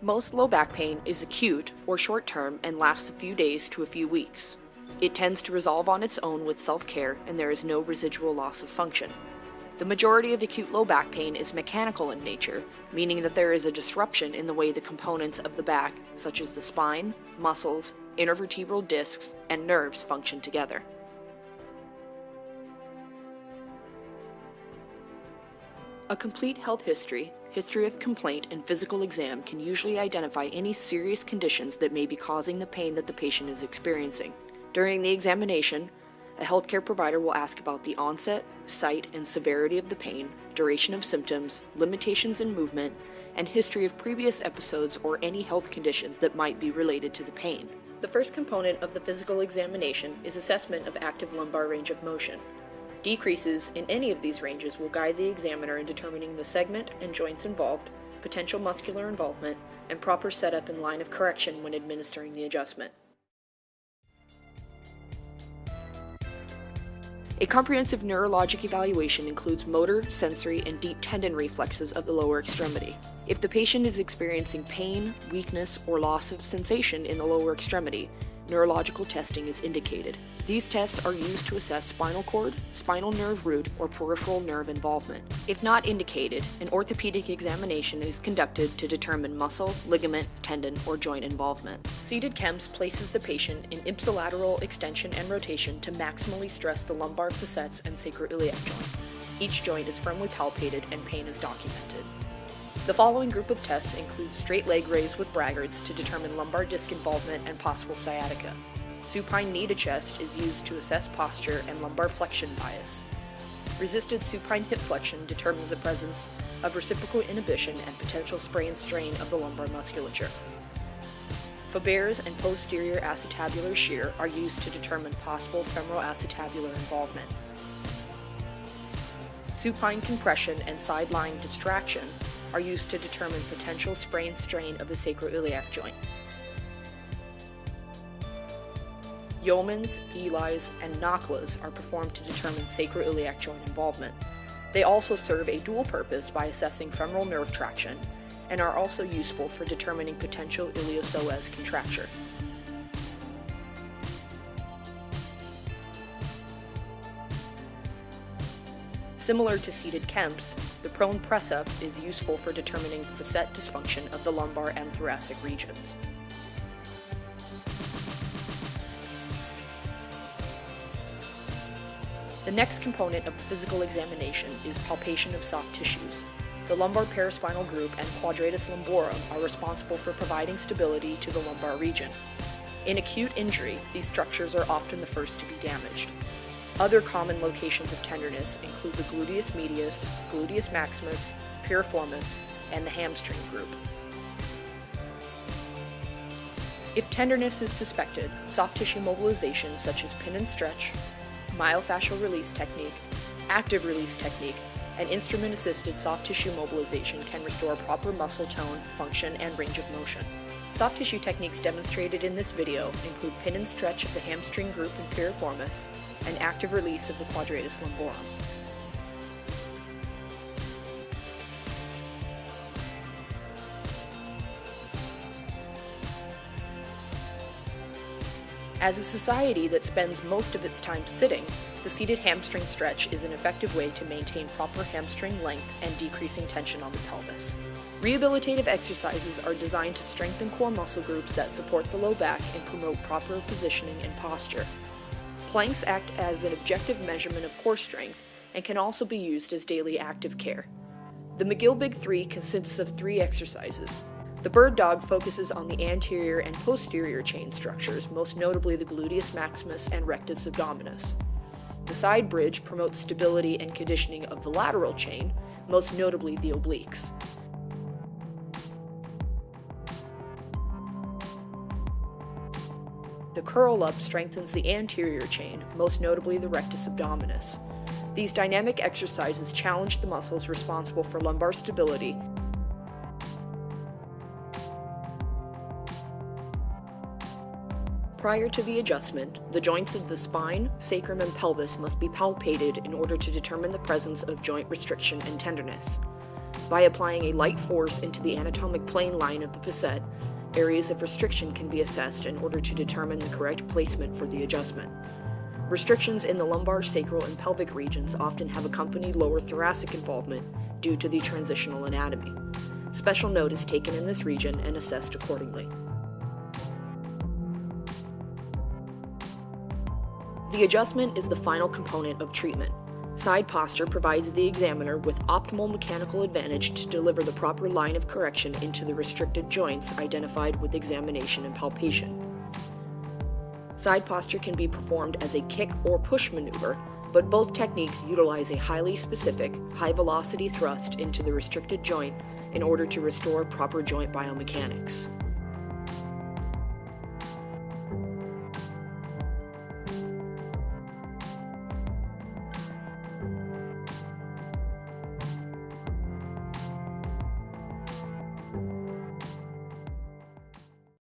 Most low back pain is acute or short-term and lasts a few days to a few weeks. It tends to resolve on its own with self-care, and there is no residual loss of function. The majority of acute low back pain is mechanical in nature, meaning that there is a disruption in the way the components of the back, such as the spine, muscles, intervertebral discs, and nerves function together. A complete health history of complaint, and physical exam can usually identify any serious conditions that may be causing the pain that the patient is experiencing. During the examination, a healthcare provider will ask about the onset, site, and severity of the pain, duration of symptoms, limitations in movement, and history of previous episodes or any health conditions that might be related to the pain. The first component of the physical examination is assessment of active lumbar range of motion. Decreases in any of these ranges will guide the examiner in determining the segment and joints involved, potential muscular involvement, and proper setup and line of correction when administering the adjustment. A comprehensive neurologic evaluation includes motor, sensory, and deep tendon reflexes of the lower extremity. If the patient is experiencing pain, weakness, or loss of sensation in the lower extremity, neurological testing is indicated. These tests are used to assess spinal cord, spinal nerve root, or peripheral nerve involvement. If not indicated, an orthopedic examination is conducted to determine muscle, ligament, tendon, or joint involvement. Seated KEMS places the patient in ipsilateral extension and rotation to maximally stress the lumbar facets and sacroiliac joint. Each joint is firmly palpated and pain is documented. The following group of tests includes straight leg raise with braggarts to determine lumbar disc involvement and possible sciatica. Supine knee to chest is used to assess posture and lumbar flexion bias. Resisted supine hip flexion determines the presence of reciprocal inhibition and potential spray and strain of the lumbar musculature. Faber's and posterior acetabular shear are used to determine possible femoral acetabular involvement. Supine compression and sideline distraction are used to determine potential spray and strain of the sacroiliac joint. Yeomans, Eli's, and Knocklas are performed to determine sacroiliac joint involvement. They also serve a dual purpose by assessing femoral nerve traction and are also useful for determining potential iliopsoas contracture. Similar to seated KEMS, the prone press-up is useful for determining facet dysfunction of the lumbar and thoracic regions. The next component of the physical examination is palpation of soft tissues. The lumbar paraspinal group and quadratus lumborum are responsible for providing stability to the lumbar region. In acute injury, these structures are often the first to be damaged. Other common locations of tenderness include the gluteus medius, gluteus maximus, piriformis, and the hamstring group. If tenderness is suspected, soft tissue mobilization such as pin and stretch, myofascial release technique, active release technique, and instrument-assisted soft tissue mobilization can restore proper muscle tone, function, and range of motion. Soft tissue techniques demonstrated in this video include pin and stretch of the hamstring group and piriformis, and active release of the quadratus lumborum. As a society that spends most of its time sitting, the seated hamstring stretch is an effective way to maintain proper hamstring length and decreasing tension on the pelvis. Rehabilitative exercises are designed to strengthen core muscle groups that support the low back and promote proper positioning and posture. Planks act as an objective measurement of core strength and can also be used as daily active care. The McGill Big 3 consists of 3 exercises. The bird dog focuses on the anterior and posterior chain structures, most notably the gluteus maximus and rectus abdominis. The side bridge promotes stability and conditioning of the lateral chain, most notably the obliques. The curl up strengthens the anterior chain, most notably the rectus abdominis. These dynamic exercises challenge the muscles responsible for lumbar stability Prior to the adjustment, the joints of the spine, sacrum, and pelvis must be palpated in order to determine the presence of joint restriction and tenderness. By applying a light force into the anatomic plane line of the facet, areas of restriction can be assessed in order to determine the correct placement for the adjustment. Restrictions in the lumbar, sacral, and pelvic regions often have accompanied lower thoracic involvement due to the transitional anatomy. Special note is taken in this region and assessed accordingly. The adjustment is the final component of treatment. Side posture provides the examiner with optimal mechanical advantage to deliver the proper line of correction into the restricted joints identified with examination and palpation. Side posture can be performed as a kick or push maneuver, but both techniques utilize a highly specific, high-velocity thrust into the restricted joint in order to restore proper joint biomechanics.